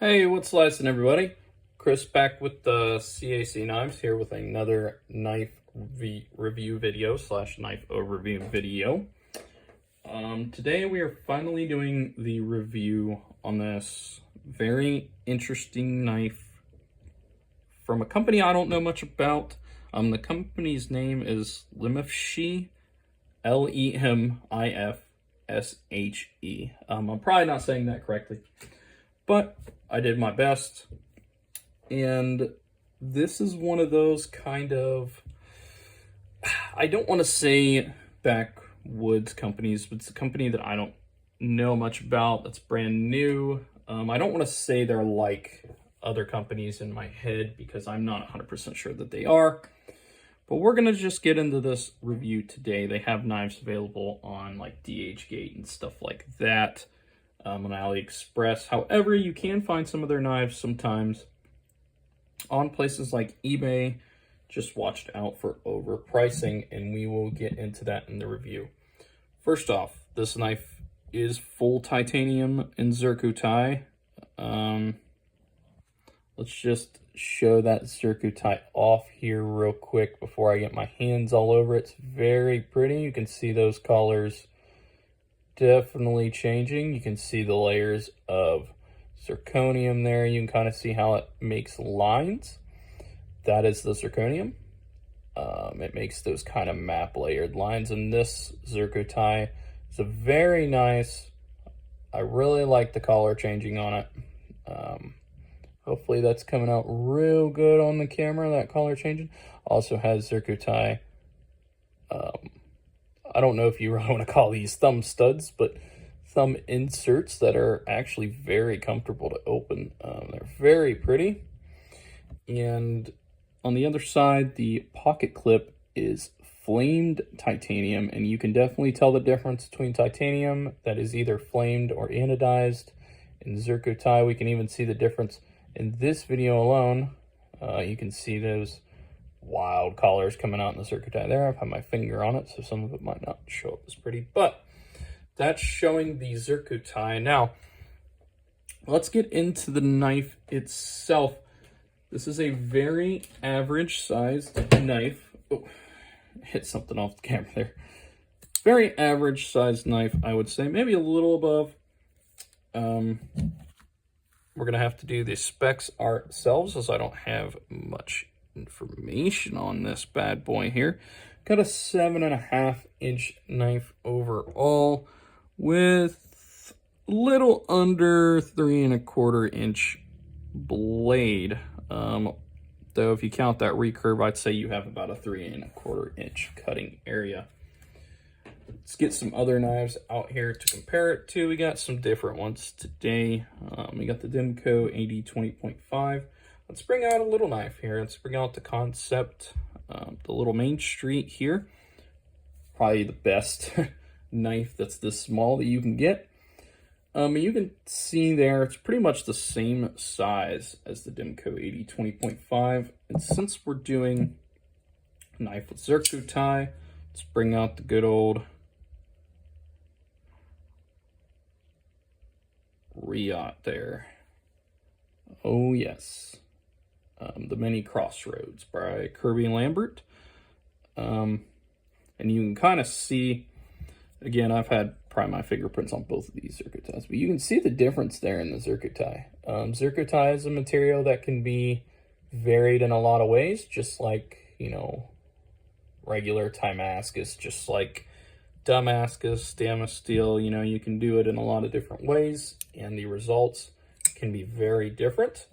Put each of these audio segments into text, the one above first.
Hey, what's slicing, everybody? Chris back with the CAC Knives here with another knife review video slash knife overview video. Today we are finally doing the review on this very interesting knife from a company I don't know much about. The company's name is Lemifshe, Lemifshe. I'm probably not saying that correctly, but I did my best. And this is one of those kind of, I don't want to say backwoods companies, but it's a company that I don't know much about, that's brand new. I don't want to say they're like other companies in my head because I'm not 100% sure that they are. But we're going to just get into this review today. They have knives available on like DHgate and stuff like that. On AliExpress. However, you can find some of their knives sometimes on places like eBay. Just watch out for overpricing, and we will get into that in the review. First off, this knife is full titanium in Zircuti. Let's just show that Zircuti off here real quick before I get my hands all over it. It's very pretty. You can see those colors definitely changing. You can see the layers of zirconium there. You can kind of see how it makes lines. That is the zirconium. It makes those kind of map layered lines, and this Zircuti is a very nice. I really like the color changing on it. Hopefully that's coming out real good on the camera, that color changing. Also has Zircuti, I don't know if you really want to call these thumb studs, but thumb inserts that are actually very comfortable to open. They're very pretty. And on the other side, the pocket clip is flamed titanium, and you can definitely tell the difference between titanium that is either flamed or anodized. In Zircuti, we can even see the difference in this video alone. You can see those wild colors coming out in the Zircuti there. I've had my finger on it, so some of it might not show up as pretty, but that's showing the Zircuti. Now, let's get into the knife itself. This is a very average sized knife. Oh, hit something off the camera there. Very average sized knife, I would say, maybe a little above. We're gonna have to do the specs ourselves, as I don't have much information on this bad boy here. Got a 7.5-inch knife overall with little under 3.25-inch blade. Though if you count that recurve, I'd say you have about a 3.25-inch cutting area. Let's get some other knives out here to compare it to. We got some different ones today. We got the Demco AD20.5. Let's bring out a little knife here. Let's bring out the Concept, the little Main Street here. Probably the best knife that's this small that you can get. You can see there, it's pretty much the same size as the Demco AD20.5. And since we're doing a knife with Zircuti, let's bring out the good old Riot there. Oh yes. The Mini Crossroads by Kirby Lambert. And you can kind of see, again, I've had probably my fingerprints on both of these Zircutis, but you can see the difference there in the Zircuti. Zircuti is a material that can be varied in a lot of ways, just like, you know, regular Damascus, just like Damascus, Damasteel, you know, you can do it in a lot of different ways, and the results can be very different.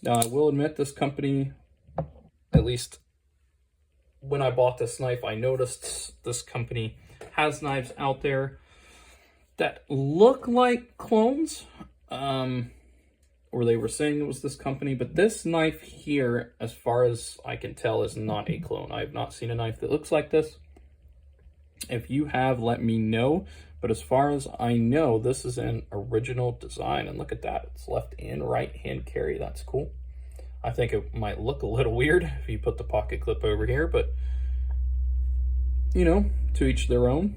Now, I will admit this company, at least when I bought this knife, I noticed this company has knives out there that look like clones, or they were saying it was this company, but this knife here, as far as I can tell, is not a clone. I have not seen a knife that looks like this. If you have, let me know. But as far as I know, this is an original design. And look at that. It's left and right hand carry. That's cool. I think it might look a little weird if you put the pocket clip over here, but, you know, to each their own.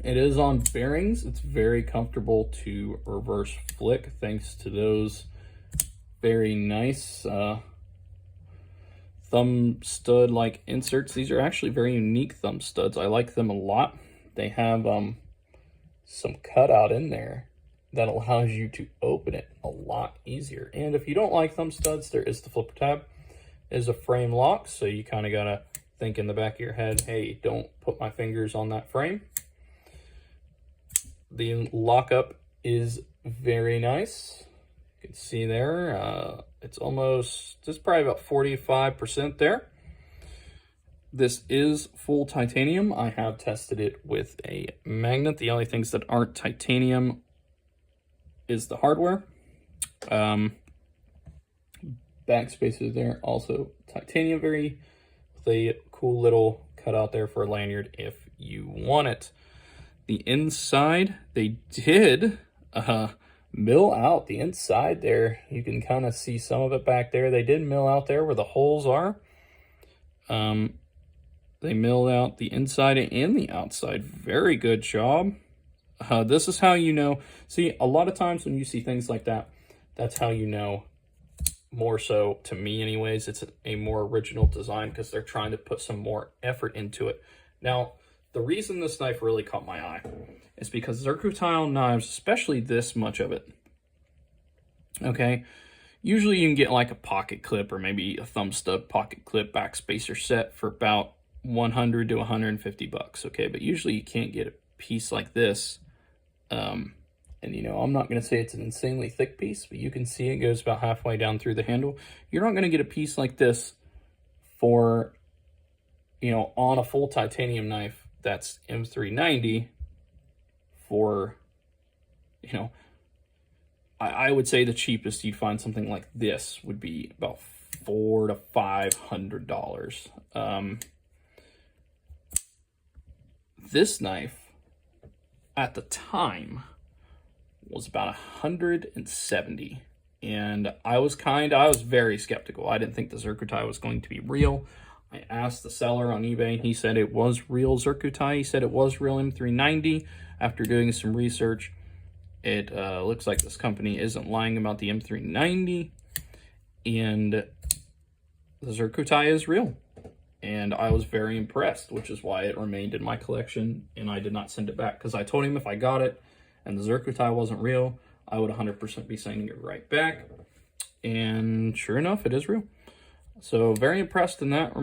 It is on bearings. It's very comfortable to reverse flick thanks to those very nice thumb stud like inserts. These are actually very unique thumb studs. I like them a lot. They have some cutout in there that allows you to open it a lot easier. And if you don't like thumb studs, there is the flipper tab. It is a frame lock, so you kind of gotta think in the back of your head, hey, don't put my fingers on that frame. The lockup is very nice. You can see there, it's probably about 45% there. This is full titanium. I have tested it with a magnet. The only things that aren't titanium is the hardware. Back spaces there, also titanium, with a cool little cutout there for a lanyard if you want it. The inside, they did mill out the inside there. You can kind of see some of it back there. They did mill out there where the holes are. They milled out the inside and the outside. Very good job. This is how you know. See, a lot of times when you see things like that, that's how you know. More so, to me anyways, it's a more original design because they're trying to put some more effort into it. Now, the reason this knife really caught my eye is because Zircuti knives, especially this much of it, okay, usually you can get like a pocket clip or maybe a thumb stud pocket clip backspacer set for about 100 to 150 bucks, okay, but usually you can't get a piece like this. And you know, I'm not going to say it's an insanely thick piece, but you can see it goes about halfway down through the handle. You're not going to get a piece like this for, you know, on a full titanium knife that's M390 for, you know, I would say the cheapest you'd find something like this would be about $400 to $500. This knife at the time was about 170, and I was very skeptical. I didn't think the Zircuti was going to be real. I asked the seller on eBay. He said it was real Zircuti. He said it was real M390. After doing some research, it looks like this company isn't lying about the M390, and the Zircuti is real. And I was very impressed, which is why it remained in my collection, and I did not send it back, because I told him if I got it and the Zircuti wasn't real, I would 100% be sending it right back. And sure enough, it is real. So very impressed in that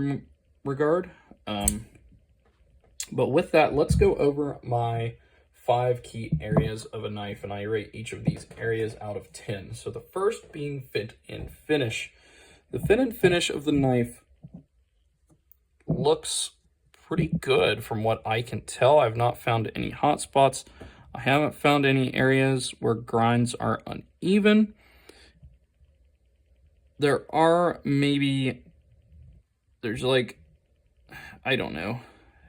regard. But with that, let's go over my 5 key areas of a knife, and I rate each of these areas out of 10. So the first being fit and finish. The fit and finish of the knife looks pretty good from what I can tell. I've not found any hot spots. I haven't found any areas where grinds are uneven. There's like, I don't know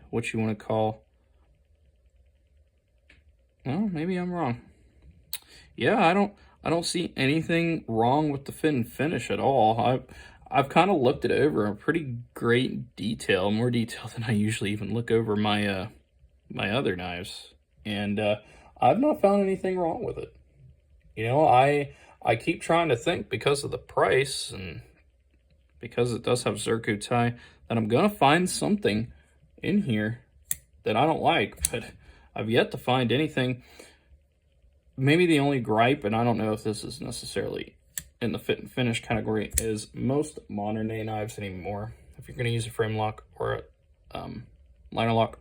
what you want to call. Well, maybe I'm wrong. Yeah, I don't see anything wrong with the fit and finish at all. I've kind of looked it over in pretty great detail, more detail than I usually even look over my my other knives, and I've not found anything wrong with it. You know, I keep trying to think, because of the price and because it does have Zircuti, that I'm gonna find something in here that I don't like, but I've yet to find anything. Maybe the only gripe, and I don't know if this is necessarily in the fit and finish category, is most modern day knives anymore, if you're going to use a frame lock or a liner lock,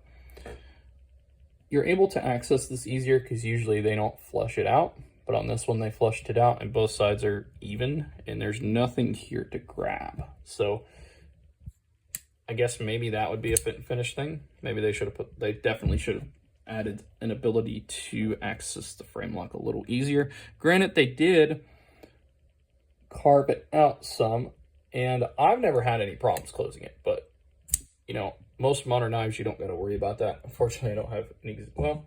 you're able to access this easier because usually they don't flush it out. But on this one, they flushed it out and both sides are even, and there's nothing here to grab. So I guess maybe that would be a fit and finish thing. Maybe they definitely should have added an ability to access the frame lock a little easier. Granted, they did carve it out some, and I've never had any problems closing it, but you know, most modern knives, you don't got to worry about that. Unfortunately, I don't have any. Well,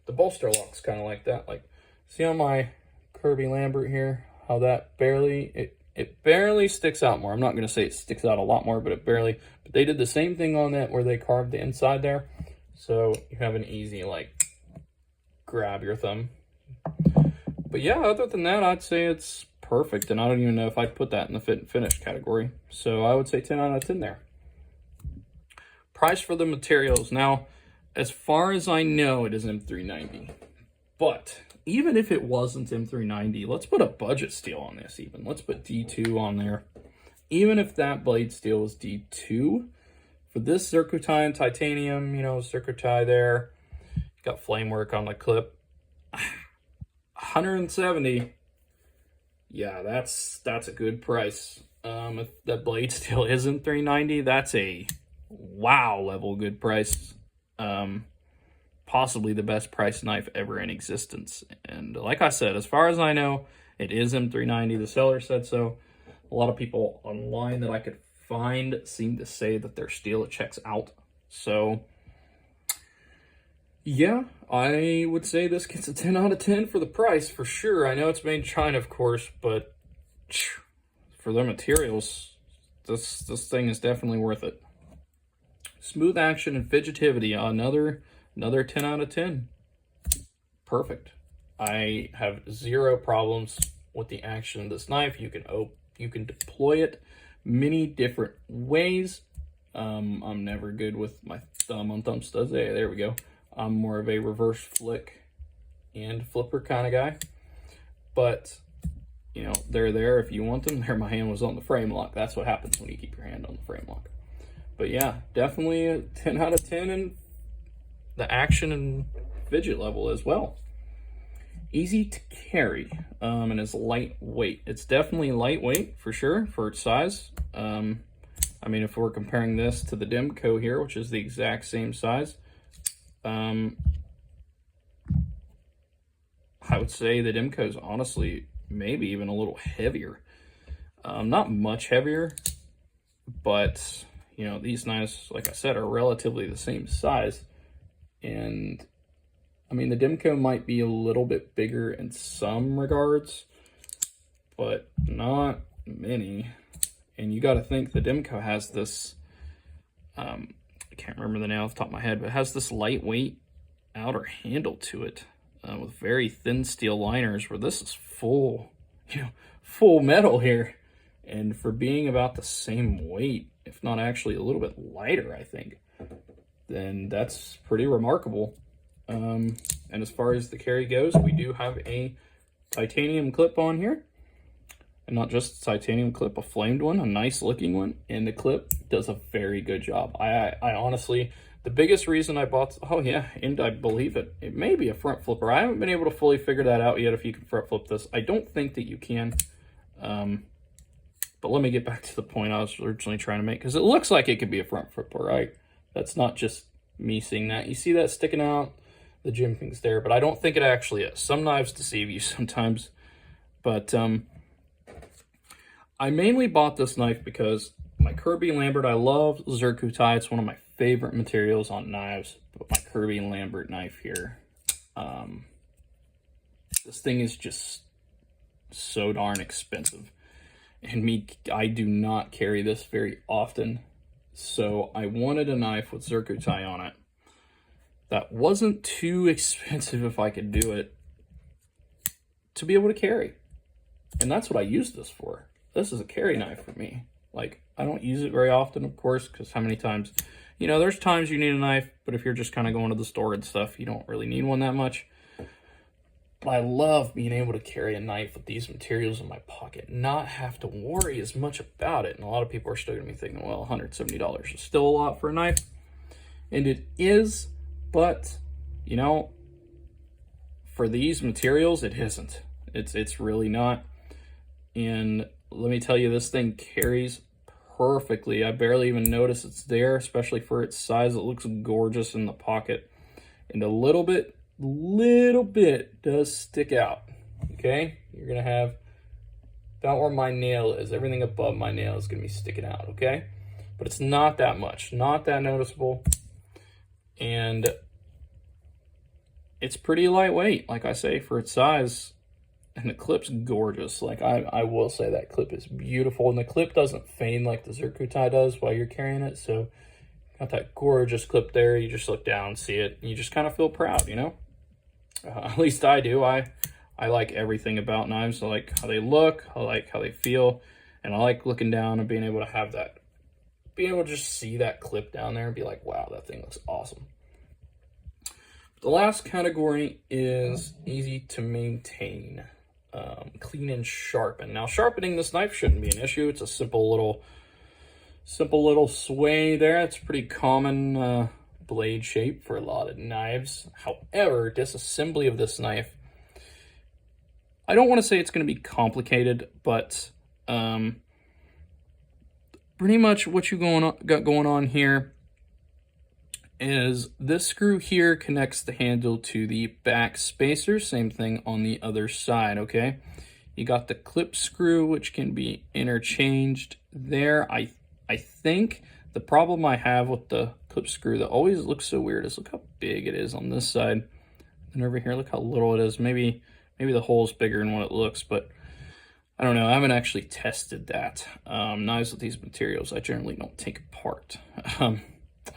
the bolster lock's kind of like that. Like, see on my Kirby Lambert here, how that it barely sticks out more. I'm not going to say it sticks out a lot more, but but they did the same thing on that where they carved the inside there. So you have an easy, like, grab your thumb. But yeah, other than that, I'd say it's perfect, and I don't even know if I'd put that in the fit and finish category. So I would say 10 out of 10 there. Price for the materials. Now, as far as I know, it is M390. But even if it wasn't M390, let's put a budget steel on this even. Let's put D2 on there. Even if that blade steel was D2, for this Zircuti and titanium, you know, Zircuti there, got flame work on the clip. 170. Yeah, that's a good price. If that blade steel isn't 390, that's a wow level good price. Possibly the best price knife ever in existence. And like I said, as far as I know, it is M390. The seller said so. A lot of people online that I could find seem to say that their steel checks out. So yeah, I would say this gets a 10 out of 10 for the price, for sure. I know it's made in China, of course, but for the materials, this thing is definitely worth it. Smooth action and fidgetivity, another 10 out of 10. Perfect. I have zero problems with the action of this knife. You can deploy it many different ways. I'm never good with my thumb on thumb studs. There we go. I'm more of a reverse flick and flipper kind of guy. But, you know, they're there if you want them. There, my hand was on the frame lock. That's what happens when you keep your hand on the frame lock. But yeah, definitely a 10 out of 10 in the action and fidget level as well. Easy to carry, and is lightweight. It's definitely lightweight for sure for its size. I mean, if we're comparing this to the Demco here, which is the exact same size, I would say the Demco is honestly maybe even a little heavier. Not much heavier, but you know, these knives, like I said, are relatively the same size. And I mean, the Demco might be a little bit bigger in some regards, but not many. And you got to think the Demco has this, I can't remember the name off the top of my head, but it has this lightweight outer handle to it with very thin steel liners, where this is full, you know, full metal here. And for being about the same weight, if not actually a little bit lighter, I think, then that's pretty remarkable. And as far as the carry goes, we do have a titanium clip on here. And not just a titanium clip, a flamed one, a nice looking one. And the clip does a very good job. I honestly, the biggest reason I bought, oh yeah, and I believe it may be a front flipper. I haven't been able to fully figure that out yet if you can front flip this. I don't think that you can. But let me get back to the point I was originally trying to make, because it looks like it could be a front flipper, right? That's not just me seeing that. You see that sticking out? The jimping's there, but I don't think it actually is. Some knives deceive you sometimes. But I mainly bought this knife because my Kirby Lambert, I love Zircuti. It's one of my favorite materials on knives. But my Kirby Lambert knife here, this thing is just so darn expensive. And I do not carry this very often. So I wanted a knife with Zircuti on it that wasn't too expensive if I could do it, to be able to carry. And that's what I use this for. This is a carry knife for me. Like, I don't use it very often, of course, because how many times, you know, there's times you need a knife, but if you're just kind of going to the store and stuff, you don't really need one that much. But I love being able to carry a knife with these materials in my pocket, not have to worry as much about it. And a lot of people are still going to be thinking, well, $170 is still a lot for a knife. And it is, but, you know, for these materials, it isn't. It's really not. And let me tell you, this thing carries perfectly. I barely even notice it's there, especially for its size. It looks gorgeous in the pocket. And a little bit does stick out. Okay, you're gonna have about where my nail is. Everything above my nail is gonna be sticking out. Okay, but it's not that much, not that noticeable, and it's pretty lightweight, like I say, for its size. And the clip's gorgeous. Like, I will say that clip is beautiful, and the clip doesn't fade like the Zircuti does while you're carrying it. So got that gorgeous clip there. You just look down and see it, and you just kind of feel proud, you know? At least I do. I like everything about knives. I like how they look, I like how they feel, and I like looking down and being able to have that, being able to just see that clip down there and be like, wow, that thing looks awesome. The last category is easy to maintain, clean and sharpen. Now, sharpening this knife shouldn't be an issue. It's a simple little sway there. It's a pretty common blade shape for a lot of knives. However, disassembly of this knife, I don't want to say it's going to be complicated, but pretty much what you got going on here is this screw here connects the handle to the back spacer. Same thing on the other side, okay? You got the clip screw, which can be interchanged there. I think the problem I have with the clip screw that always looks so weird is look how big it is on this side. And over here, look how little it is. Maybe the hole's bigger than what it looks, but I don't know. I haven't actually tested that. Knives with these materials, I generally don't take apart.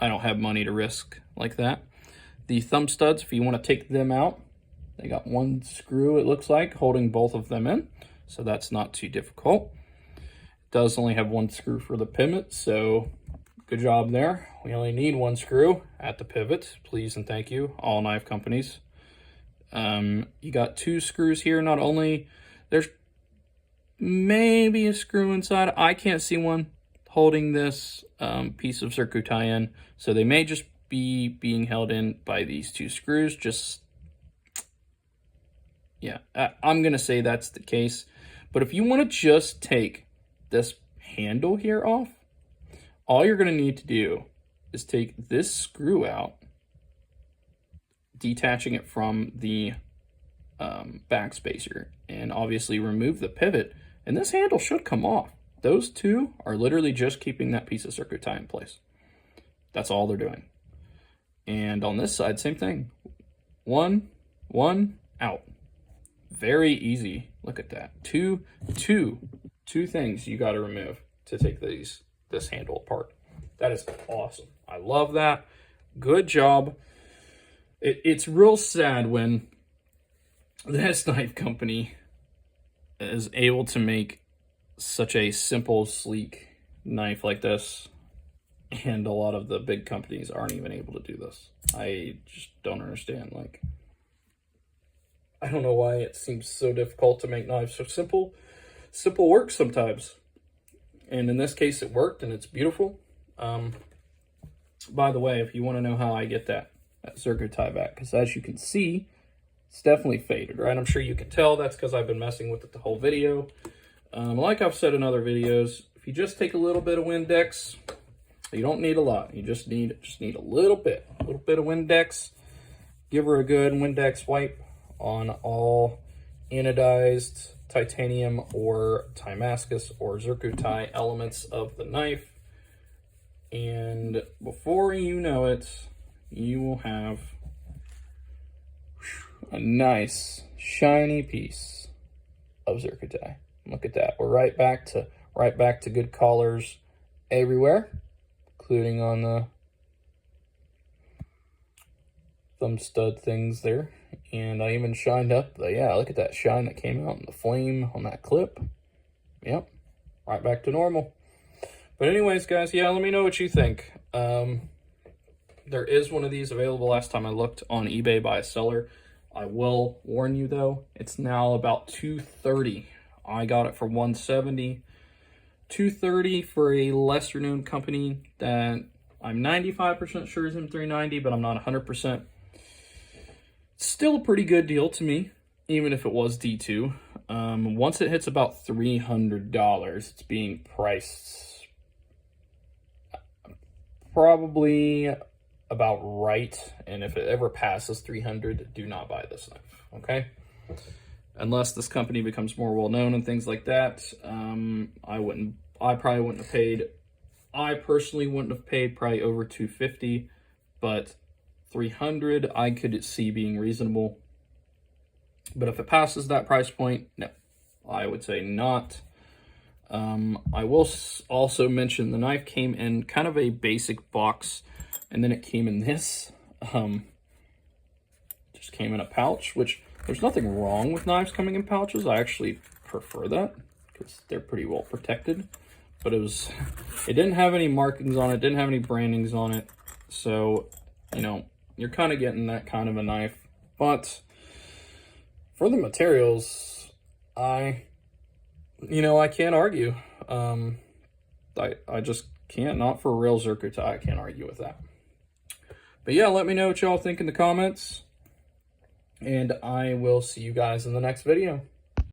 I don't have money to risk like that. The thumb studs, if you want to take them out, they got one screw, it looks like, holding both of them in. So that's not too difficult. It does only have one screw for the pivot, so good job there. We only need one screw at the pivot. Please and thank you, all knife companies. You got two screws here. Not only, there's maybe a screw inside. I can't see one holding this piece of Zircuti in, so they may just be being held in by these two screws. Just, yeah, I'm gonna say that's the case. But if you want to just take this handle here off, all you're gonna need to do is take this screw out, detaching it from the back spacer, and obviously remove the pivot, and this handle should come off. Those two are literally just keeping that piece of Zircuti in place. That's all they're doing. And on this side, same thing. One, out. Very easy. Look at that. Two things you got to remove to take this handle apart. That is awesome. I love that. Good job. It's real sad when this knife company is able to make such a simple, sleek knife like this, and a lot of the big companies aren't even able to do this. I just don't understand. Like, I don't know why it seems so difficult to make knives so simple. Simple works sometimes, and in this case it worked, and it's beautiful. By the way, if you want to know how I get that Zircuti back, because as you can see, it's definitely faded, right? I'm sure you can tell that's because I've been messing with it the whole video. Like I've said in other videos, if you just take a little bit of Windex, you don't need a lot. You just need a little bit of Windex. Give her a good Windex wipe on all anodized titanium or Damascus or Zircuti elements of the knife. And before you know it, you will have a nice shiny piece of Zircuti. Look at that. We're right back to good colors everywhere, including on the thumb stud things there. And I even shined up yeah, look at that shine that came out in the flame on that clip. Yep, right back to normal. But anyways, guys, yeah, let me know what you think. There is one of these available. Last time I looked on eBay by a seller. I will warn you though, it's now about $230. I got it for $170. $230 for a lesser known company that I'm 95% sure is M390, but I'm not 100%. Still a pretty good deal to me, even if it was D2. Once it hits about $300, it's being priced probably about right. And if it ever passes $300, do not buy this knife, okay? Unless this company becomes more well-known and things like that. I probably wouldn't have paid, I personally wouldn't have paid probably over $250, but $300 I could see being reasonable. But if it passes that price point, no, I would say not. I will also mention the knife came in kind of a basic box, and then it came in this. just came in a pouch, which there's nothing wrong with knives coming in pouches. I actually prefer that because they're pretty well protected. But it didn't have any markings on it, didn't have any brandings on it. So, you know, you're kind of getting that kind of a knife. But for the materials, I can't argue. I just can't, not for real Zircuti, I can't argue with that. But yeah, let me know what y'all think in the comments, and I will see you guys in the next video.